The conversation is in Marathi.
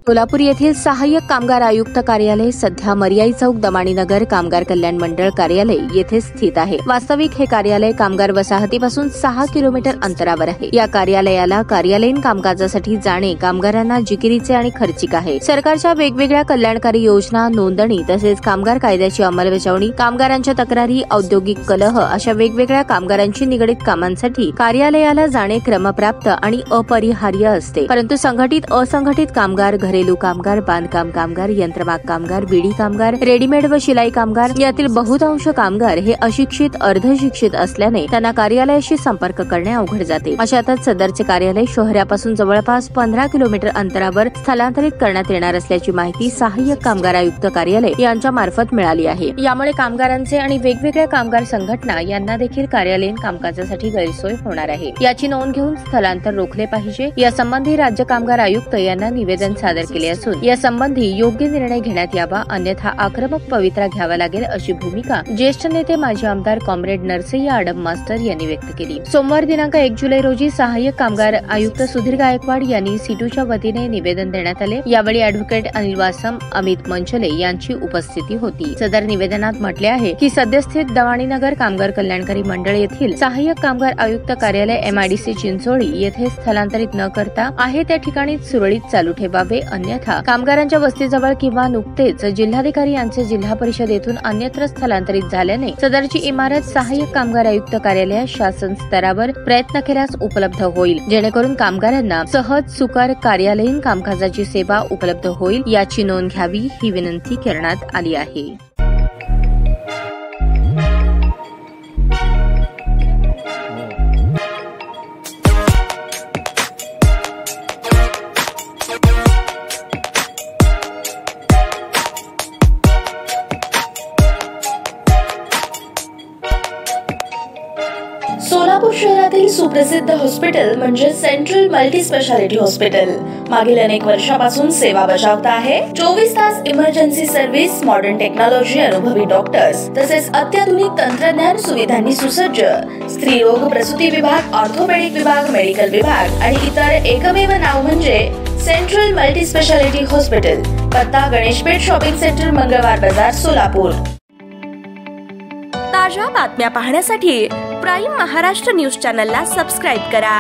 सोलापूर येथील सहाय्यक कामगार आयुक्त कार्यालय सध्या मर्याई चौक दमाणीनगर कामगार कल्याण मंडळ कार्यालय येथे स्थित आहे। वास्तविक हे कार्यालय कामगार वसाहतीपासून 6 किलोमीटर अंतरावर आहे। या कार्यालयाला कार्यालयीन कामकाजासाठी जाणे कामगारांना जिकिरीचे आणि खर्चिक आहे। सरकारच्या वेगवेगळ्या कल्याणकारी योजना, नोंदणी तसेच कामगार कायद्याची अंमलबजावणी, कामगारांच्या तक्रारी, औद्योगिक कलह अशा वेगवेगळ्या कामगारांशी निगडीत कामांसाठी कार्यालयाला जाणे क्रमप्राप्त आणि अपरिहार्य असते। परंतु संघटित असंघटित कामगार, घरेलू कामगार, बांधकाम कामगार, यंत्रमाग कामगार, विडी कामगार, रेडीमेड व शिलाई कामगार यातील बहुतांश कामगार हे अशिक्षित, अर्धशिक्षित असल्याने त्यांना कार्यालयाशी संपर्क करणे अवघड जाते। अशातच सदरचे कार्यालय शहरापासून जवळपास 15 किलोमीटर अंतरावर स्थलांतरित करण्यात येणार असल्याची माहिती सहाय्यक कामगार आयुक्त कार्यालय यांच्या मार्फत मिळाली आहे। यामुळे कामगारांचे आणि वेगवेगळ्या कामगार संघटना यांना देखील कार्यालयीन कामकाजासाठी गैरसोय होणार आहे। याची नोंद घेऊन स्थलांतर रोखले पाहिजे। यासंबंधी राज्य कामगार आयुक्त यांना निवेदन सादर केले असून यासंबंधी योग्य निर्णय घेण्यात यावा, अन्यथा आक्रमक पवित्रा घ्यावा लागेल अशी भूमिका ज्येष्ठ नेते माजी आमदार कॉम्रेड नरसय्या आडम मास्टर यांनी व्यक्त केली। सोमवार दिनांक 1 जुलै रोजी सहाय्यक कामगार आयुक्त सुधीर गायकवाड यांनी सीटूच्या वतीने निवेदन देण्यात आले। यावेळी ॲडव्होकेट अनिल वासम, अमित मंचले यांची उपस्थिती होती। सदर निवेदनात म्हटले आहे की सद्यस्थित दमाणीनगर कामगार कल्याणकारी मंडळ येथील सहाय्यक कामगार आयुक्त कार्यालय MIDC चिंचोळी येथे स्थलांतरित न करता आहे त्या ठिकाणी सुरळीत चालू ठेवावे, अन्यथा कामगारांच्या वस्तीजवळ किंवा नुकतेच जिल्हाधिकारी यांचे जिल्हा परिषद येथून अन्यत्र स्थलांतरित झाल्याने सदरची इमारत सहाय्यक कामगार आयुक्त कार्यालयात शासन स्तरावर प्रयत्न केल्यास उपलब्ध होईल, जेणेकरून कामगारांना सहज सुकर कार्यालयीन कामकाजाची सेवा उपलब्ध होईल। याची नोंद घ्यावी ही विनंती करण्यात आली आहे। सोलापूर शहरातील सुप्रसिद्ध हॉस्पिटल म्हणजे सेंट्रल मल्टी स्पेशालिटी हॉस्पिटल मागील अनेक वर्षापासून सेवा बजावत आहे। 24 तास इमर्जन्सी सर्व्हिस, मॉडर्न टेक्नॉलॉजी, अनुभवी डॉक्टर्स तसेच अत्याधुनिक तंत्रज्ञान सुविधांनी सुसज्ज स्त्रीरोग प्रसूती विभाग, ऑर्थोपेडिक विभाग, मेडिकल विभाग आणि इतर एकमेव नाव म्हणजे सेंट्रल मल्टी स्पेशालिटी हॉस्पिटल। पत्ता गणेशपेठ शॉपिंग सेंटर, मंगळवार बाजार, सोलापूर। ताज्या बातम्या पाहण्यासाठी प्राईम महाराष्ट्र न्यूज चॅनलला सबस्क्राईब करा।